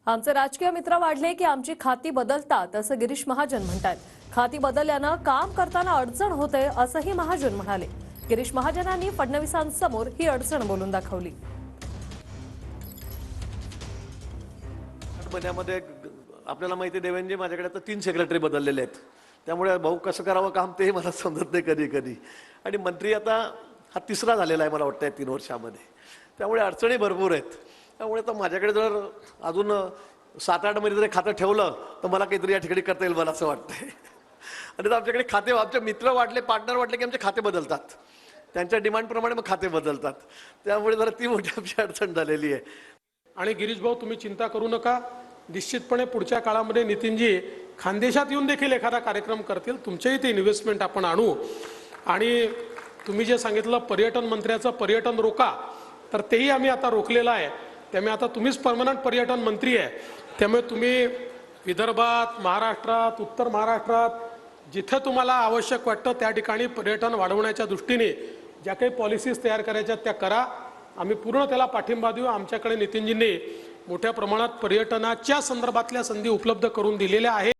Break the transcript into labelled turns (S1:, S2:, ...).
S1: आमचे राजकीय मित्र वाढले की आमची खाती बदलतात असं गिरीश महाजन म्हणतात। खाती बदलल्यानं काम करताना अडचण होते असंही महाजन म्हणाले। गिरीश महाजनांनी फडणवीसांसमोर ही अडचण बोलून दाखवली।
S2: महिन्यामध्ये आपल्याला माहिती आहे देवेंद्रजी माझ्याकडे आता 3 सेक्रेटरी बदललेले आहेत, त्यामुळे भाऊ कसं करावं काम ते मला समजत नाही कधी कधी। आणि मंत्री आता हा तिसरा झालेला आहे मला वाटतं 3 वर्षामध्ये, त्यामुळे अडचणी भरपूर आहेत। त्यामुळे तर माझ्याकडे जर अजून 7-8 महिने जरी खातं ठेवलं तर मला काहीतरी या ठिकाणी करता येईल मला असं वाटतंय। आणि आमच्याकडे खाते आमचे मित्र वाढले, पार्टनर वाढले की आमचे खाते बदलतात, त्यांच्या डिमांडप्रमाणे मग खाते बदलतात, त्यामुळे जरा ती मोठी आमची अडचण झालेली आहे।
S3: आणि गिरीश भाऊ तुम्ही चिंता करू नका, निश्चितपणे पुढच्या काळामध्ये नितीनजी खानदेशात येऊन देखील एखादा कार्यक्रम करतील, तुमचेही ते इन्व्हेस्टमेंट आपण आणू। आणि तुम्ही जे सांगितलं पर्यटन मंत्र्याचं पर्यटन रोका, तर तेही आम्ही आता रोखलेलं आहे। त्यामुळे आता तुम्हीच परमनंट पर्यटन मंत्री आहे, त्यामुळे तुम्ही विदर्भात, महाराष्ट्रात, उत्तर महाराष्ट्रात जिथे तुम्हाला आवश्यक वाटतं त्या ठिकाणी पर्यटन वाढवण्याच्या दृष्टीने ज्या काही पॉलिसीज तयार करायच्या त्या करा, आम्ही पूर्ण त्याला पाठिंबा देऊ। आमच्याकडे नितीनजींनी मोठ्या प्रमाणात पर्यटनाच्या संदर्भातल्या संधी उपलब्ध करून दिलेल्या आहेत।